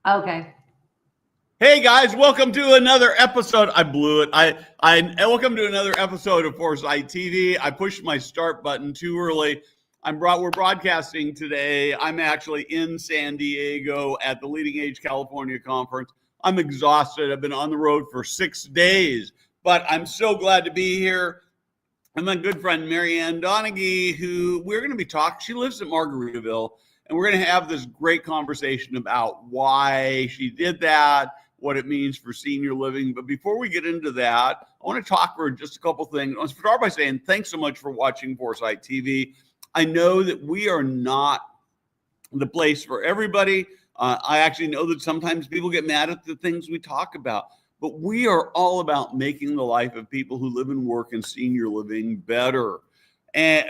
Okay. Hey guys, welcome to another episode. I blew it. I welcome to another episode of Foresight TV. I pushed my start button too early. We're broadcasting today. I'm actually in San Diego at the Leading Age California Conference. I'm exhausted. I've been on the road for 6 days, but I'm so glad to be here. And my good friend Ann Donaghy, who we're going to be talking. She lives in Margaritaville, and we're going to have this great conversation about why she did that, what it means for senior living. But before we get into that, I want to talk for just a couple things. I'll start by saying thanks so much for watching Foresight TV. I know that we are not the place for everybody. I actually know that sometimes people get mad at the things we talk about, but we are all about making the life of people who live and work in senior living better. I'm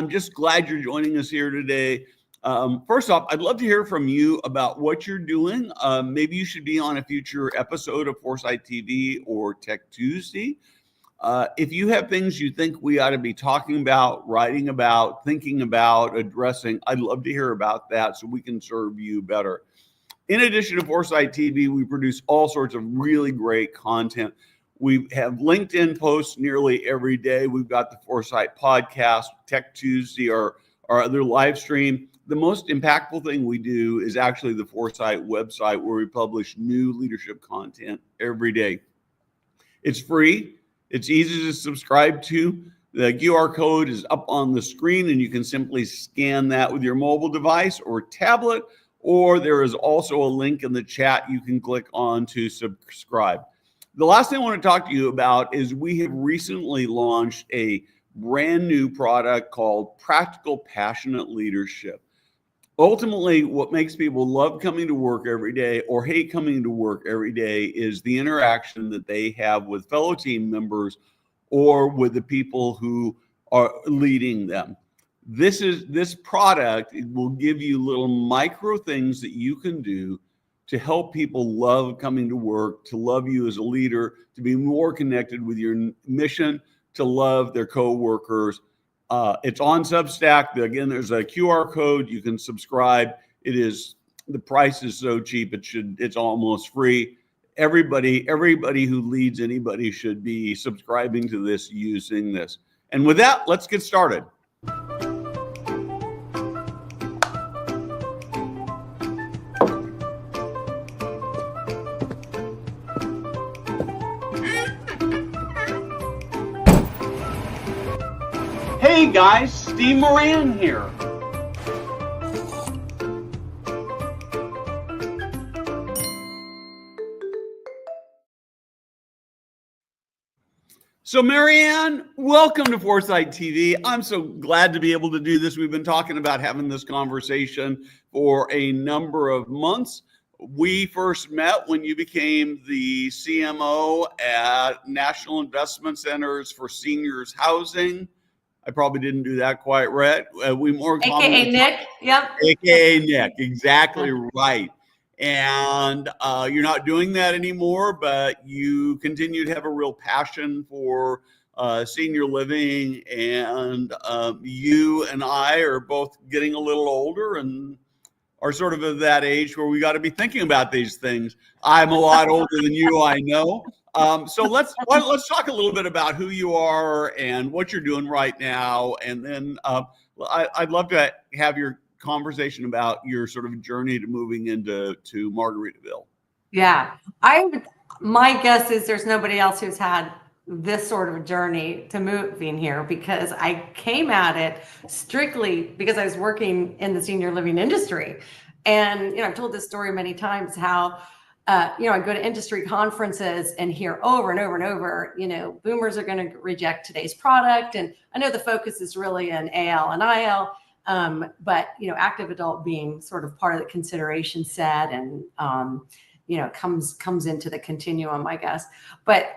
just glad you're joining us here today. First off, I'd love to hear from you about what you're doing. Maybe you should be on a future episode of Foresight TV or Tech Tuesday. If you have things you think we ought to be talking about, writing about, thinking about, addressing, I'd love to hear about that so we can serve you better. In addition to Foresight TV, we produce all sorts of really great content. We have LinkedIn posts nearly every day. We've got the Foresight podcast, Tech Tuesday, our other live stream. The most impactful thing we do is actually the Foresight website, where we publish new leadership content every day. It's free. It's easy to subscribe to. The QR code is up on the screen, and you can simply scan that with your mobile device or tablet, or there is also a link in the chat you can click on to subscribe. The last thing I want to talk to you about is we have recently launched a brand new product called Practical Passionate Leadership. Ultimately, what makes people love coming to work every day or hate coming to work every day is the interaction that they have with fellow team members or with the people who are leading them. This product will give you little micro things that you can do to help people love coming to work, to love you as a leader, to be more connected with your mission, to love their coworkers. It's on Substack. Again, there's a QR code. You can subscribe. The price is so cheap. It's almost free. Everybody who leads anybody should be subscribing to this, using this. And with that, let's get started. Hey guys, Steve Moran here. So Ann, welcome to Foresight TV. I'm so glad to be able to do this. We've been talking about having this conversation for a number of months. We first met when you became the CMO at National Investment Centers for Seniors Housing. I probably didn't do that quite right. AKA Nick. Yep. AKA Nick. Exactly right. And you're not doing that anymore, but you continue to have a real passion for senior living. And you and I are both getting a little older and are sort of at that age where we got to be thinking about these things. I'm a lot older than you, I know. So let's talk a little bit about who you are and what you're doing right now, and then I'd love to have your conversation about your sort of journey to moving into Margaritaville. Yeah, my guess is there's nobody else who's had this sort of journey to moving here, because I came at it strictly because I was working in the senior living industry, and I've told this story many times how. I go to industry conferences and hear over and over and over, boomers are going to reject today's product. And I know the focus is really in AL and IL, but, active adult being sort of part of the consideration set and, comes into the continuum, I guess. But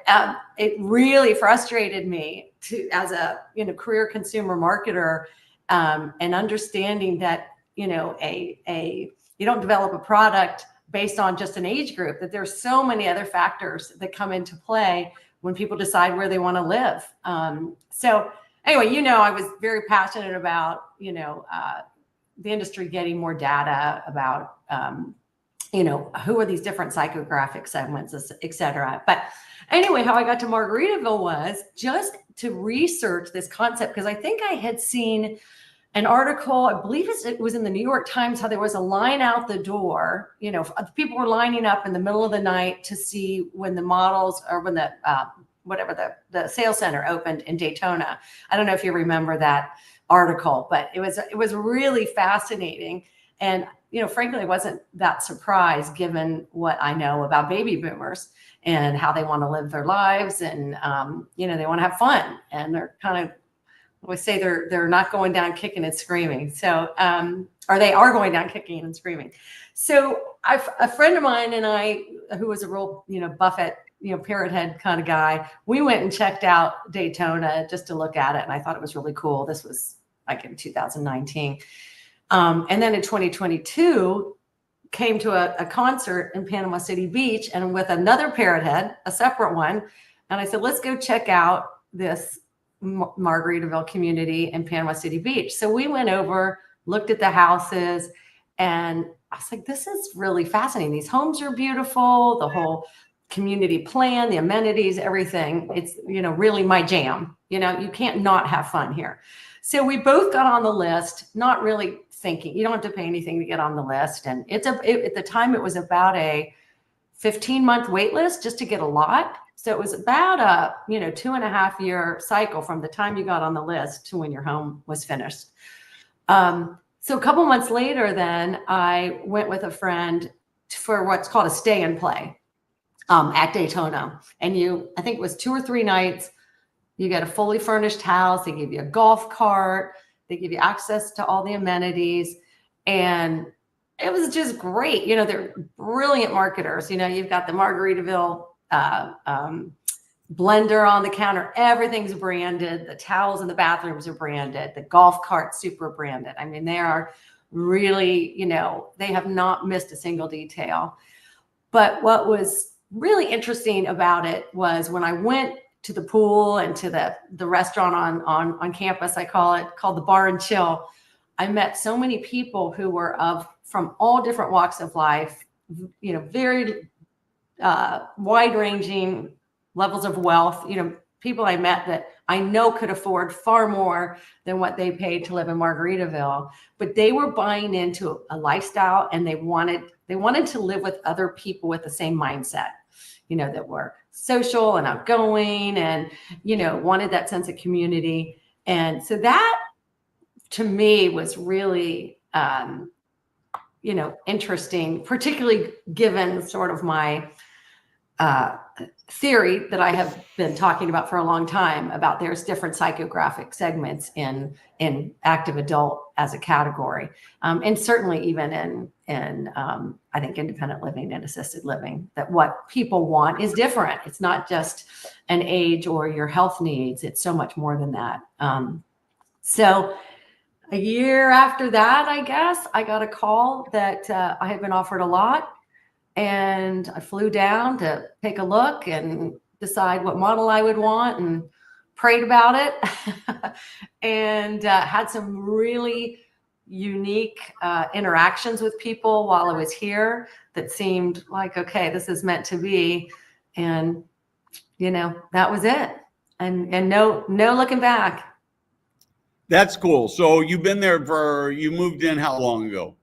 it really frustrated me as a, career consumer marketer, and understanding that, you don't develop a product based on just an age group, that there's so many other factors that come into play when people decide where they want to live. So anyway, I was very passionate about, the industry getting more data about who are these different psychographic segments, et cetera. But anyway, how I got to Margaritaville was just to research this concept, because I think I had seen an article, I believe it was in the New York Times, how there was a line out the door. People were lining up in the middle of the night to see when the models, or when the the sales center opened in Daytona. I don't know if you remember that article, but it was really fascinating. And frankly, I wasn't that surprised given what I know about baby boomers and how they want to live their lives, and they want to have fun, and they're kind of, we say they're not going down kicking and screaming. So, or they are going down kicking and screaming. So a friend of mine and I, who was a real, Buffett, parrot head kind of guy, we went and checked out Daytona just to look at it. And I thought it was really cool. This was like in 2019. And then in 2022, came to a concert in Panama City Beach, and with another parrot head, a separate one. And I said, let's go check out this Margaritaville community in Panama City Beach. So we went over, looked at the houses, and I was like, this is really fascinating. These homes are beautiful, the whole community plan, the amenities, everything. It's, really my jam. You can't not have fun here. So we both got on the list, not really thinking, you don't have to pay anything to get on the list. And at the time, it was about a 15-month wait list just to get a lot. So it was about a 2.5-year cycle from the time you got on the list to when your home was finished. So a couple months later, then I went with a friend for what's called a stay and play at Daytona. And I think it was 2 or 3 nights. You get a fully furnished house. They give you a golf cart. They give you access to all the amenities. And it was just great. They're brilliant marketers. You've got the Margaritaville blender on the counter. Everything's branded. The towels in the bathrooms are branded. The golf cart super branded. I mean, they are really, they have not missed a single detail. But what was really interesting about it was when I went to the pool and to the restaurant on campus, I call it, called the Bar and Chill, I met so many people who were from all different walks of life, very wide-ranging levels of wealth, people I met that I know could afford far more than what they paid to live in Margaritaville, but they were buying into a lifestyle, and they wanted to live with other people with the same mindset, that were social and outgoing, and, wanted that sense of community. And so that to me was really, interesting, particularly given sort of my theory that I have been talking about for a long time about there's different psychographic segments in active adult as a category. And certainly even in I think independent living and assisted living, that what people want is different. It's not just an age or your health needs. It's so much more than that. So a year after that, I guess, I got a call that I had been offered a lot. And I flew down to take a look and decide what model I would want, and prayed about it and had some really unique interactions with people while I was here that seemed like, okay, this is meant to be. And, that was it. And no looking back. That's cool. So you've been there you moved in how long ago?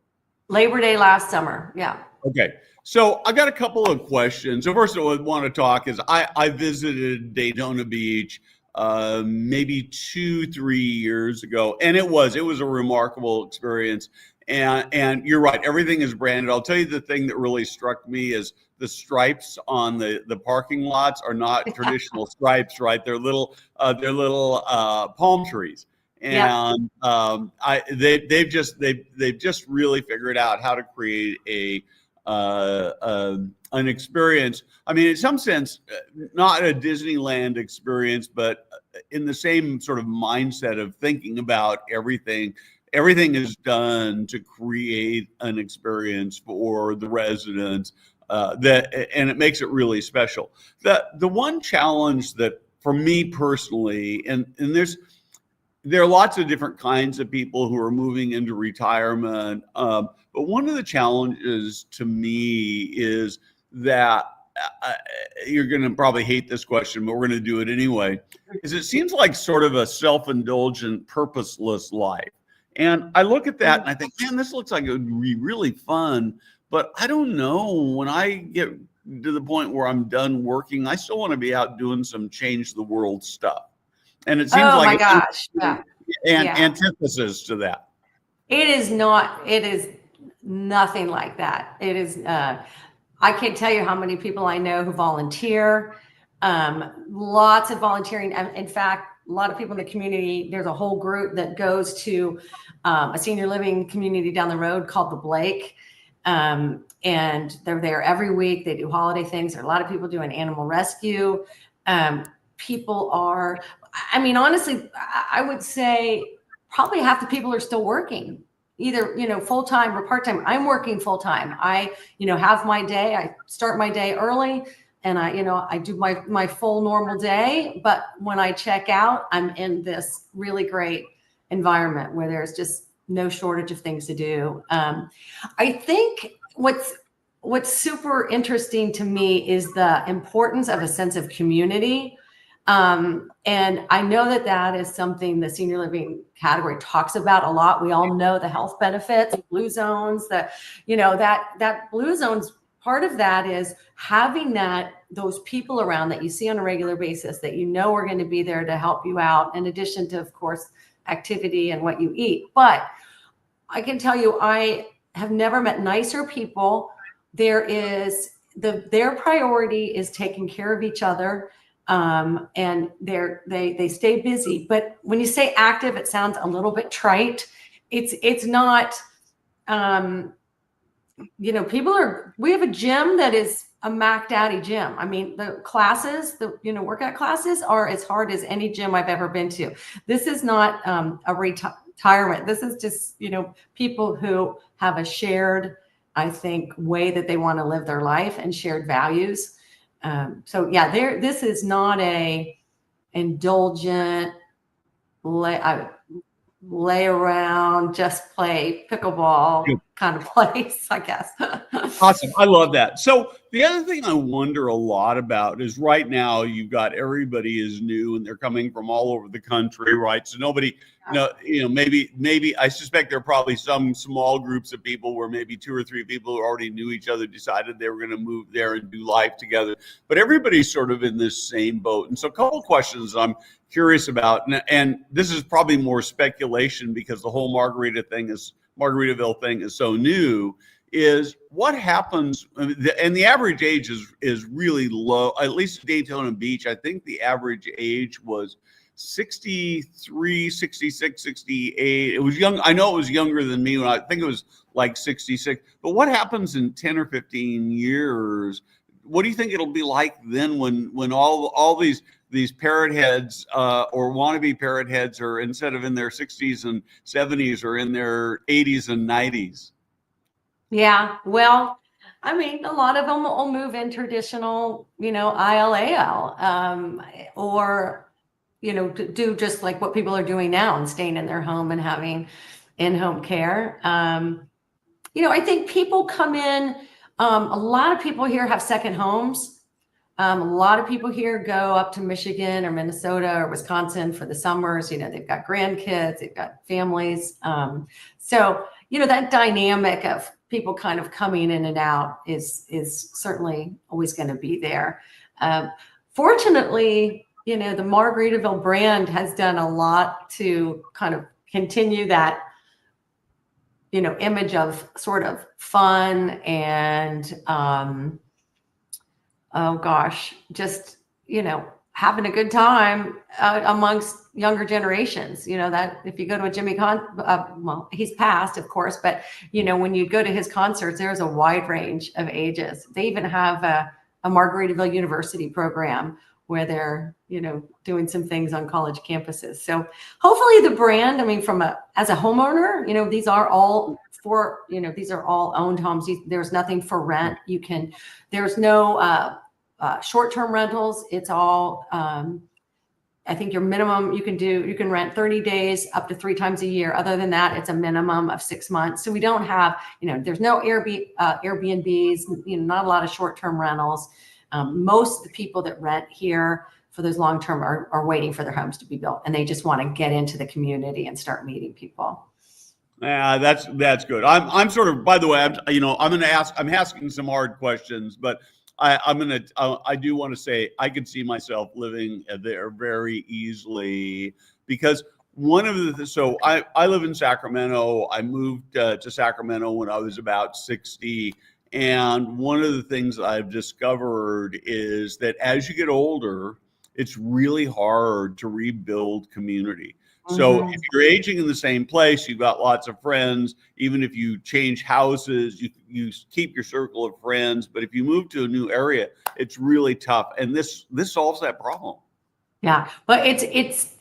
Labor Day last summer. Yeah. Okay. So I got a couple of questions. So first of all, I want to talk is I visited Daytona Beach maybe 2-3 years ago, and it was a remarkable experience. And you're right, everything is branded. I'll tell you the thing that really struck me is the stripes on the parking lots are not traditional stripes, right? They're little palm trees. And they've just really figured out how to create an experience. I mean, in some sense, not a Disneyland experience, but in the same sort of mindset of thinking about everything. Everything is done to create an experience for the residents and it makes it really special. The one challenge that for me personally, and there are lots of different kinds of people who are moving into retirement. But But one of the challenges to me is that you're going to probably hate this question, but we're going to do it anyway, is it seems like sort of a self-indulgent, purposeless life. And I look at that and I think, man, this looks like it would be really fun. But I don't know, when I get to the point where I'm done working, I still want to be out doing some change the world stuff. And it seems like my gosh. Yeah. an antithesis to that. It is nothing like that. It is, I can't tell you how many people I know who volunteer, lots of volunteering. In fact, a lot of people in the community, there's a whole group that goes to a senior living community down the road called the Blake. And they're there every week. They do holiday things. There are a lot of people doing animal rescue. People are, I mean, honestly, I would say probably half the people are still working, either, full-time or part-time. I'm working full-time. I, have my day. I start my day early and I do my full normal day. But when I check out, I'm in this really great environment where there's just no shortage of things to do. I think what's super interesting to me is the importance of a sense of community. And I know that is something the senior living category talks about a lot. We all know the health benefits, blue zones, that blue zones, part of that is having those people around that you see on a regular basis that are going to be there to help you out, in addition to, of course, activity and what you eat. But I can tell you, I have never met nicer people. Their priority is taking care of each other. And they stay busy. But when you say active, it sounds a little bit trite. It's not, we have a gym that is a Mac Daddy gym. I mean, the classes, workout classes are as hard as any gym I've ever been to. This is not a retirement. This is just, people who have a shared, I think, way that they want to live their life and shared values. This is not a indulgent lay around, just play pickleball kind of place, I guess. Awesome. I love that. So the other thing I wonder a lot about is right now you've got everybody is new and they're coming from all over the country, right? So nobody, maybe I suspect there are probably some small groups of people where maybe 2 or 3 people who already knew each other decided they were going to move there and do life together. But everybody's sort of in this same boat. And so a couple of questions I'm curious about, and this is probably more speculation because the whole Margaritaville thing is so new, is what happens, and the average age is really low, at least Daytona Beach. I think the average age was 63, 66, 68. It was young. I know it was younger than me when I think it was like 66. But what happens in 10 or 15 years? What do you think it'll be like then when all these parrot heads or wannabe parrot heads are, instead of in their 60s and 70s, or in their 80s and 90s? Yeah, well, I mean, a lot of them will move in traditional, ILAL, or, to do just like what people are doing now and staying in their home and having in-home care. I think people come in, a lot of people here have second homes. A lot of people here go up to Michigan or Minnesota or Wisconsin for the summers. They've got grandkids, they've got families. That dynamic of people kind of coming in and out is certainly always going to be there. Fortunately, the Margaritaville brand has done a lot to kind of continue that, image of sort of fun and, just, having a good time amongst younger generations. That if you go to a Jimmy well, he's passed, of course, but when you go to his concerts, there's a wide range of ages. They even have a Margaritaville University program where they're doing some things on college campuses. So hopefully the brand, I mean, as a homeowner, these are all owned homes. There's nothing for rent. There's no short-term rentals. It's all I think your minimum you can rent 30 days up to 3 times a year. Other than that, it's a minimum of 6 months. So we don't have, there's no Airbnbs, not a lot of short-term rentals. Most of the people that rent here for those long-term are waiting for their homes to be built, and they just want to get into the community and start meeting people. Yeah, that's good. I'm sort of, by the way, I'm asking some hard questions, but I do want to say I could see myself living there very easily, because so I live in Sacramento. I moved to Sacramento when I was about 60. And one of the things I've discovered is that as you get older, it's really hard to rebuild community. So if you're aging in the same place, you've got lots of friends. Even if you change houses, you keep your circle of friends. But if you move to a new area, it's really tough. And this solves that problem. Yeah, but it's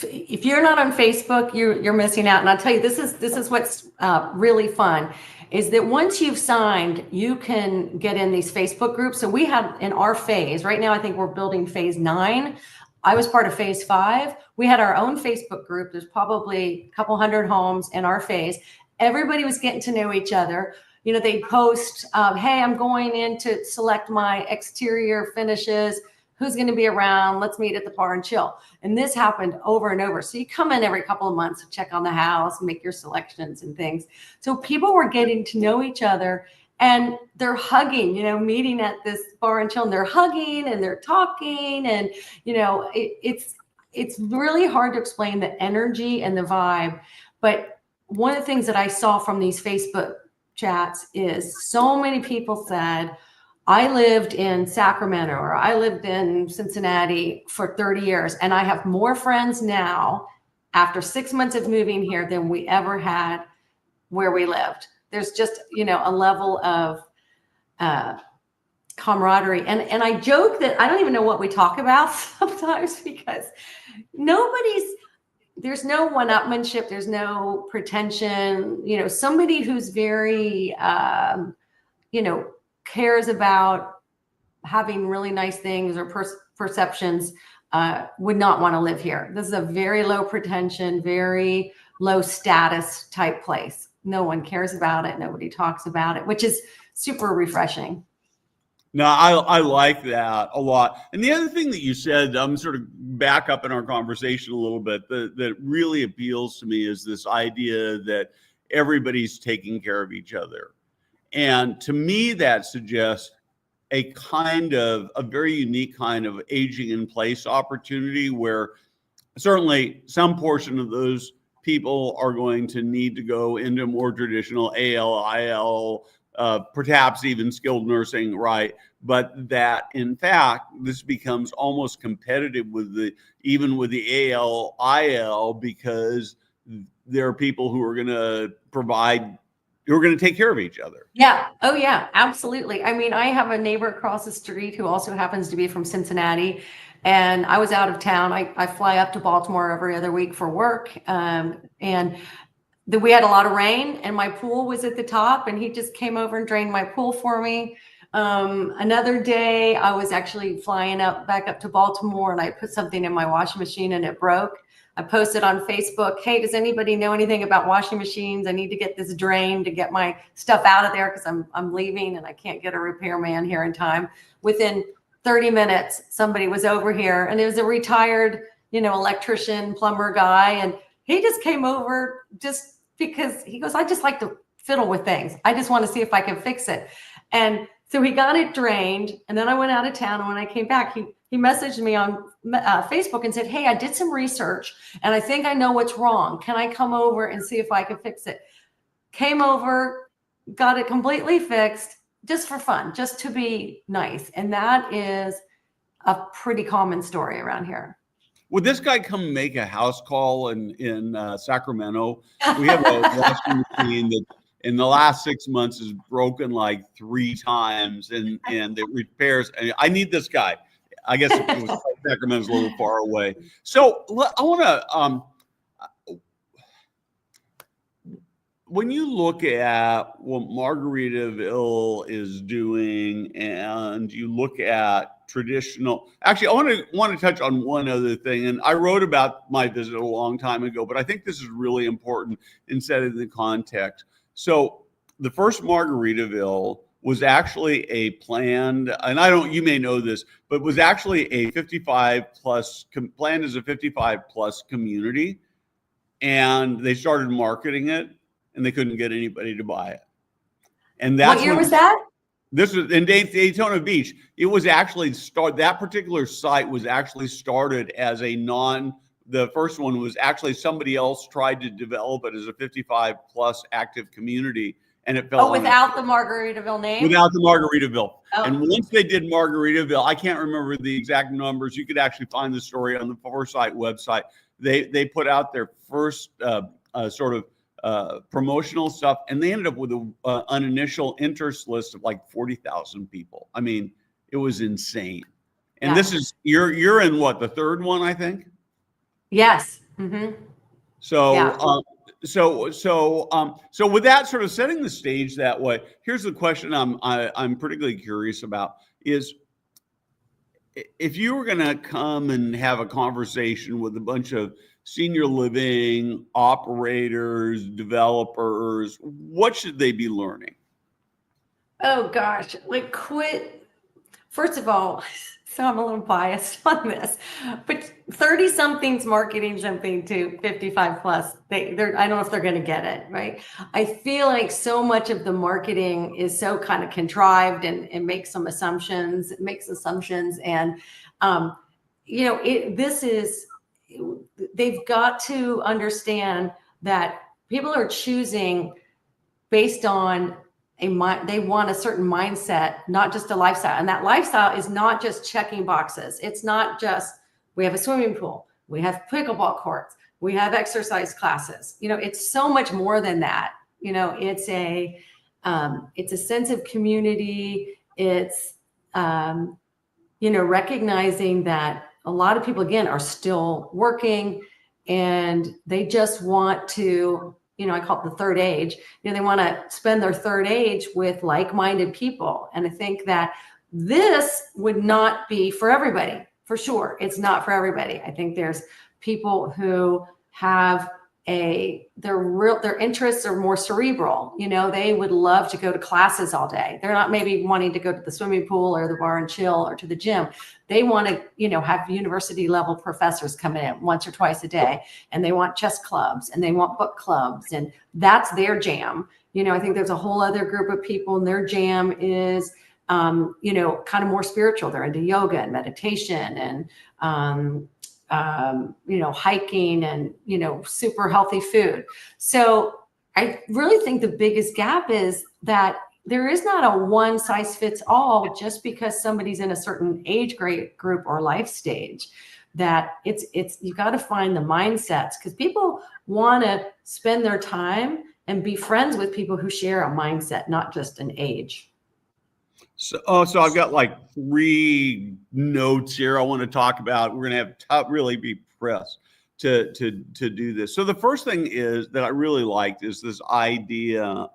if you're not on Facebook, you're missing out. And I'll tell you, this is what's really fun, is that once you've signed, you can get in these Facebook groups. So we have in our phase right now, I think we're building phase 9. I was part of phase 5. We had our own Facebook group. There's probably a couple hundred homes in our phase. Everybody was getting to know each other. They post, hey, I'm going in to select my exterior finishes. Who's going to be around? Let's meet at the bar and chill. And this happened over and over. So you come in every couple of months to check on the house, make your selections and things. So people were getting to know each other, and they're hugging, meeting at this bar and chill, and they're hugging and they're talking. And, it's really hard to explain the energy and the vibe. But one of the things that I saw from these Facebook chats is so many people said, I lived in Sacramento or I lived in Cincinnati for 30 years, and I have more friends now after 6 months of moving here than we ever had where we lived. There's just, a level of camaraderie. And I joke that I don't even know what we talk about sometimes, because there's no one-upmanship. There's no pretension. Somebody who's very, cares about having really nice things or perceptions would not want to live here. This is a very low pretension, very low status type place. No one cares about it. Nobody talks about it, which is super refreshing. No, I like that a lot. And the other thing that you said, I'm sort of back up in our conversation a little bit, that really appeals to me is this idea that everybody's taking care of each other. And to me, that suggests a very unique kind of aging in place opportunity, where certainly some portion of those people are going to need to go into more traditional AL, IL, perhaps even skilled nursing, right? But that in fact, this becomes almost competitive with the AL, IL, because there are people who are going to take care of each other. Yeah. Oh yeah, absolutely. I mean, I have a neighbor across the street who also happens to be from Cincinnati, and I was out of town. I fly up to Baltimore every other week for work. We had a lot of rain, and my pool was at the top, and he just came over and drained my pool for me. Another day I was actually flying back up to Baltimore, and I put something in my washing machine and it broke. I posted on Facebook, hey, does anybody know anything about washing machines? I need to get this drained to get my stuff out of there, because I'm leaving and I can't get a repairman here in time. Within 30 minutes, somebody was over here, and it was a retired, electrician, plumber guy. And he just came over just because he goes, I just like to fiddle with things. I just want to see if I can fix it. And so he got it drained, and then I went out of town. And when I came back, he messaged me on Facebook and said, hey, I did some research and I think I know what's wrong. Can I come over and see if I can fix it? Came over, got it completely fixed, just for fun, just to be nice. And that is a pretty common story around here. Would this guy come make a house call in Sacramento? We have a washing machine that in the last 6 months is broken like 3 times, and it repairs. I need this guy. I guess it was Sacramento's a little far away. So I want to. when you look at what Margaritaville is doing, and you look at traditional, actually, I want to touch on one other thing. And I wrote about my visit a long time ago, but I think this is really important in setting the context. So the first Margaritaville was actually a planned, and you may know this, but was actually a 55 plus, planned as a 55 plus community. And they started marketing it, and they couldn't get anybody to buy it. And that's what year was that? This was in Daytona Beach. It was actually that particular site was actually started as the first one was actually somebody else tried to develop it as a 55 plus active community, and it fell. Oh, without the Margaritaville name? Without the Margaritaville. Oh. And once they did Margaritaville, I can't remember the exact numbers. You could actually find the story on the Foresight website. They put out their first sort of promotional stuff, and they ended up with an initial interest list of like 40,000 people. I mean, it was insane. And this is you're in what, the third one, I think. Yes. Mm-hmm. So so with that sort of setting the stage that way, here's the question I'm particularly curious about is, if you were going to come and have a conversation with a bunch of senior living operators, developers, what should they be learning? Oh gosh, like quit. First of all, so I'm a little biased on this, but 30 somethings marketing something to 55 plus, I don't know if they're going to get it, right? I feel like so much of the marketing is so kind of contrived and makes assumptions. And, they've got to understand that people are choosing based on they want a certain mindset, not just a lifestyle. And that lifestyle is not just checking boxes. It's not just, we have a swimming pool, we have pickleball courts, we have exercise classes. It's so much more than that. It's a sense of community. It's, recognizing that a lot of people, again, are still working, and they just want to, I call it the third age. They want to spend their third age with like-minded people. And I think that this would not be for everybody, for sure. It's not for everybody. I think there's people who have their interests are more cerebral. They would love to go to classes all day. They're not maybe wanting to go to the swimming pool or the bar and chill or to the gym. They want to, have university level professors come in once or twice a day, and they want chess clubs and they want book clubs, and that's their jam. I think there's a whole other group of people, and their jam is, kind of more spiritual. They're into yoga and meditation and, hiking and, super healthy food. So I really think the biggest gap is that there is not a one size fits all just because somebody's in a certain age group or life stage. That you got to find the mindsets, because people want to spend their time and be friends with people who share a mindset, not just an age. So I've got like 3 notes here I want to talk about. We're going to have to really be pressed to do this. So the first thing is that I really liked is this idea.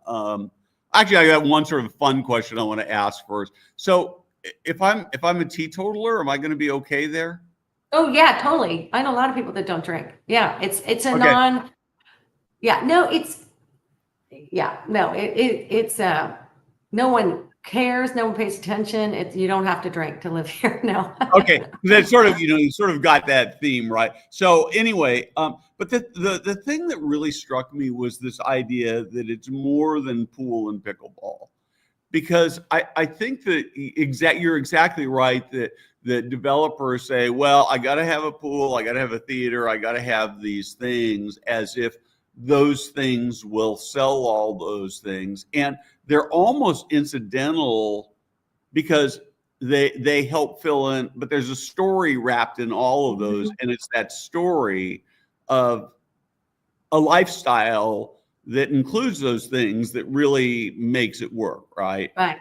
Actually, I got one sort of fun question I want to ask first. So if I'm a teetotaler, am I going to be okay there? Oh yeah, totally. I know a lot of people that don't drink. Yeah, it's a okay. It's no one cares, no one pays attention. You don't have to drink to live here. No. Okay, that's sort of, you sort of got that theme, right? So anyway, but the thing that really struck me was this idea that it's more than pool and pickleball, because I think that you're exactly right that developers say, well, I got to have a pool, I got to have a theater, I got to have these things, as if those things will sell all those things. And they're almost incidental because they help fill in, but there's a story wrapped in all of those. And it's that story of a lifestyle that includes those things that really makes it work, right? Right.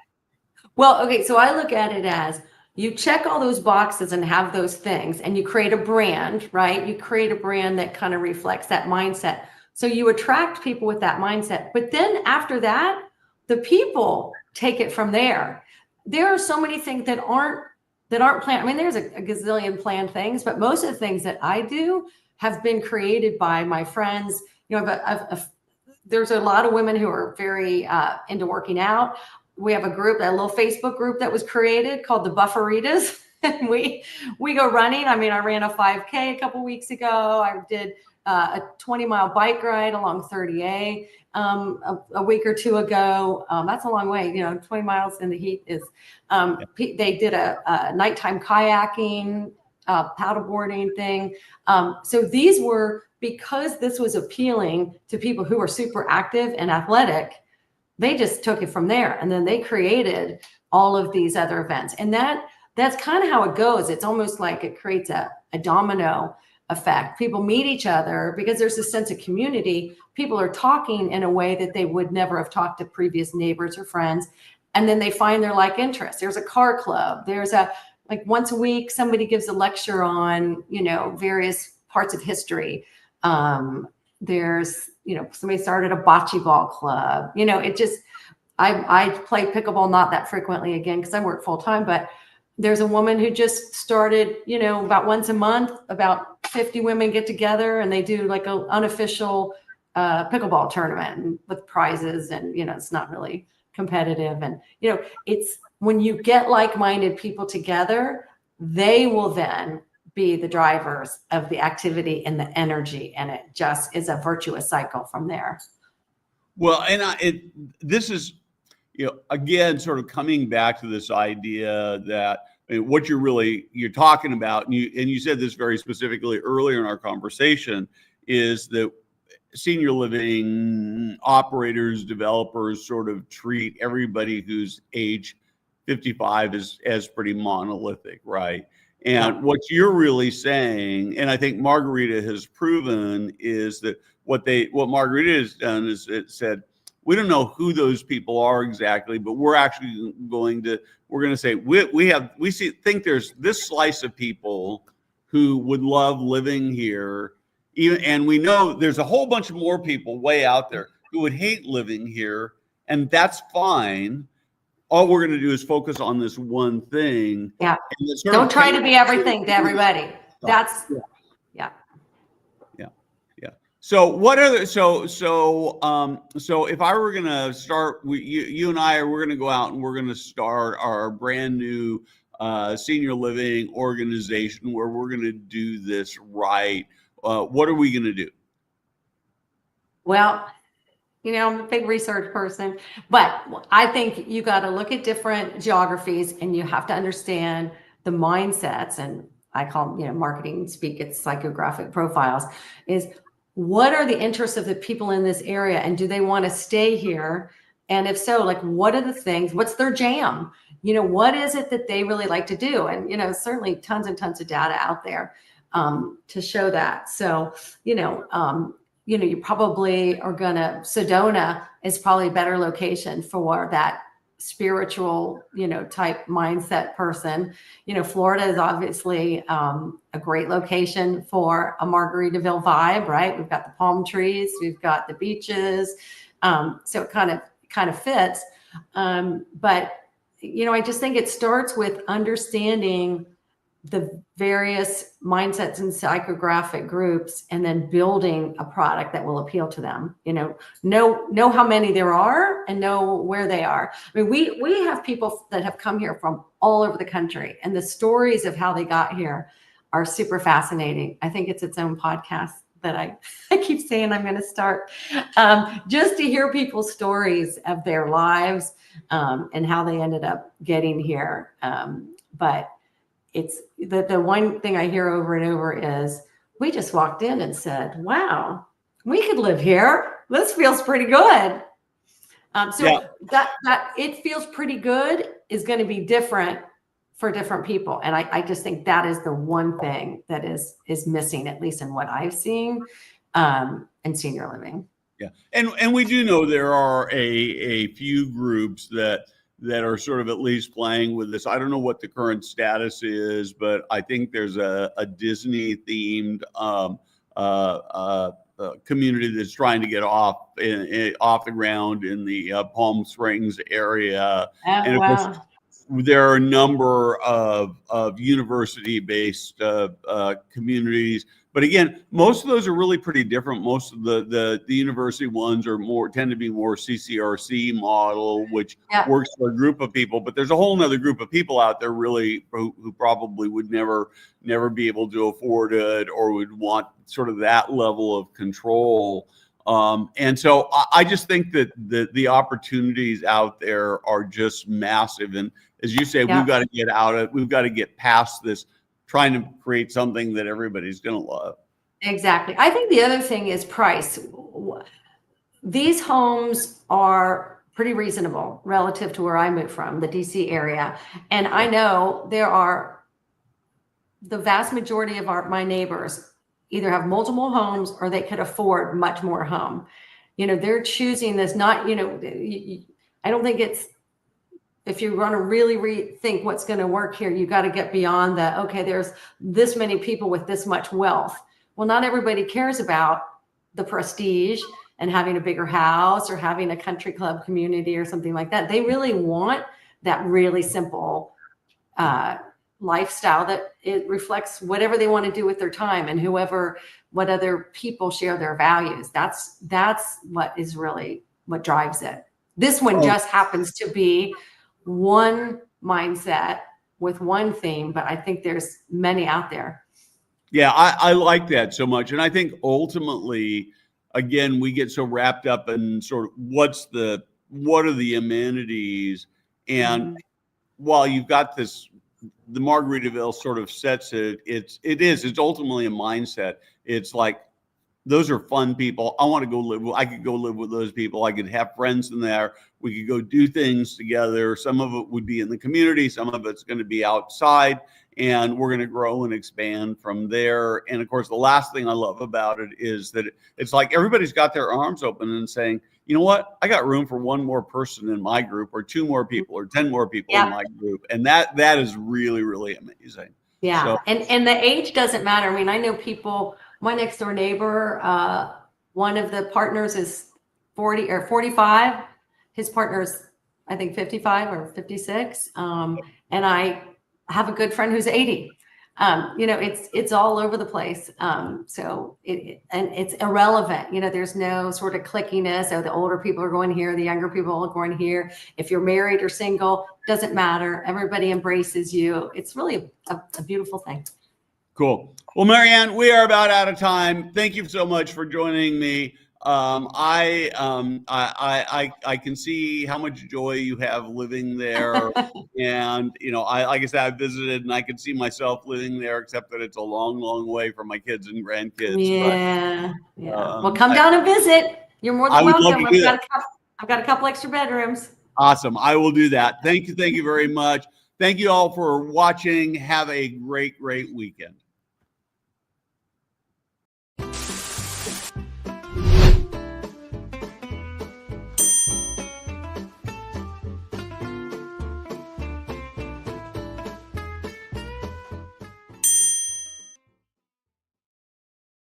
Well, okay, so I look at it as you check all those boxes and have those things, and you create a brand, right? You create a brand that kind of reflects that mindset. So you attract people with that mindset. But then after that, the people take it from there. There are so many things that aren't planned. I mean, there's a gazillion planned things, but most of the things that I do have been created by my friends. You know, but there's a lot of women who are very into working out. We have a group, a little Facebook group that was created called the Bufferitas. And we go running. I mean, I ran a 5K a couple weeks ago. I did a 20-mile bike ride along 30A a week or two ago. That's a long way, 20 miles in the heat is. They did a nighttime kayaking, paddleboarding thing. So these were, because this was appealing to people who are super active and athletic, they just took it from there. And then they created all of these other events. And that's kind of how it goes. It's almost like it creates a domino effect. People meet each other because there's a sense of community. People are talking in a way that they would never have talked to previous neighbors or friends. And then they find their like interests. There's a car club. There's like once a week, somebody gives a lecture on, various parts of history. There's, somebody started a bocce ball club. I play pickleball not that frequently again, because I work full time, but there's a woman who just started, about once a month, about 50 women get together and they do like an unofficial pickleball tournament with prizes. And, it's not really competitive. And, it's when you get like-minded people together, they will then be the drivers of the activity and the energy. And it just is a virtuous cycle from there. Well, and this is, again, sort of coming back to this idea that what you're talking about, and you said this very specifically earlier in our conversation, is that senior living operators, developers sort of treat everybody who's age 55 as pretty monolithic, right? And what you're really saying, and I think Margarita has proven, is that what Margarita has done is it said, we don't know who those people are exactly, but we're actually going to say think there's this slice of people who would love living here, and we know there's a whole bunch of more people way out there who would hate living here, and that's fine. All we're going to do is focus on this one thing. Yeah. Don't try to be everything to everybody. That's So what are so if I were going to start, you and I we're going to go out and we're going to start our brand new senior living organization where we're going to do this right. What are we going to do? Well, I'm a big research person, but I think you got to look at different geographies and you have to understand the mindsets. And I call, marketing speak, it's psychographic profiles, is what are the interests of the people in this area? And do they want to stay here? And if so, like, what are the things, what's their jam? What is it that they really like to do? And, certainly tons and tons of data out there to show that. So, you probably are Sedona is probably a better location for that spiritual, type mindset person. Florida is obviously a great location for a Margaritaville vibe, right? We've got the palm trees, we've got the beaches. So it kind of fits. But, I just think it starts with understanding the various mindsets and psychographic groups, and then building a product that will appeal to them. Know how many there are and know where they are. I mean, we have people that have come here from all over the country, and the stories of how they got here are super fascinating. I think it's its own podcast that I keep saying I'm going to start, just to hear people's stories of their lives and how they ended up getting here. But it's the one thing I hear over and over is, we just walked in and said, wow, we could live here. This feels pretty good. That it feels pretty good is going to be different for different people. And I just think that is the one thing that is missing, at least in what I've seen in senior living. Yeah. And we do know there are a few groups that are sort of at least playing with this. I don't know what the current status is, but I think there's a Disney themed community that's trying to get off the ground in the Palm Springs area. Oh, And of wow. course, there are a number of university-based communities, but again, most of those are really pretty different. Most of the university ones tend to be more CCRC model, which works for a group of people. But there's a whole nother group of people out there really who probably would never be able to afford it or would want sort of that level of control. And so I just think that the opportunities out there are just massive. And as you say, we've got to get out of it. We've got to get past this trying to create something that everybody's going to love. Exactly. I think the other thing is price. These homes are pretty reasonable relative to where I moved from, the DC area. And I know the vast majority of my neighbors either have multiple homes or they could afford much more home. They're choosing this, not, I don't think if you want to really rethink what's going to work here, you got to get beyond okay, there's this many people with this much wealth. Well, not everybody cares about the prestige and having a bigger house or having a country club community or something like that. They really want that really simple lifestyle that it reflects whatever they want to do with their time and what other people share their values. That's what is really what drives it. This one just happens to be one mindset with one theme, but I think there's many out there. Yeah, I like that so much. And I think ultimately, again, we get so wrapped up in sort of what are the amenities. And while you've got the Margaritaville sort of sets it's ultimately a mindset. It's like, those are fun people. I could go live with those people. I could have friends in there. We could go do things together. Some of it would be in the community. Some of it's going to be outside, and we're going to grow and expand from there. And of course, the last thing I love about it is that it's like everybody's got their arms open and saying, you know what? I got room for one more person in my group, or 2 more people, or 10 more people in my group. And that is really, really amazing. Yeah. So, and the age doesn't matter. I mean, I know people, my next door neighbor, one of the partners is 40 or 45. His partner's, I think, 55 or 56. And I have a good friend who's 80. It's all over the place. So it's irrelevant. There's no sort of clickiness. Oh, the older people are going here, the younger people are going here. If you're married or single, doesn't matter. Everybody embraces you. It's really a beautiful thing. Cool. Well, Marianne, we are about out of time. Thank you so much for joining me. I can see how much joy you have living there. And, like I said, I visited and I could see myself living there, except that it's a long, long way from my kids and grandkids. Yeah. Well, come down and visit. You're more than welcome. I've got a couple extra bedrooms. Awesome. I will do that. Thank you. Thank you very much. Thank you all for watching. Have a great, great weekend.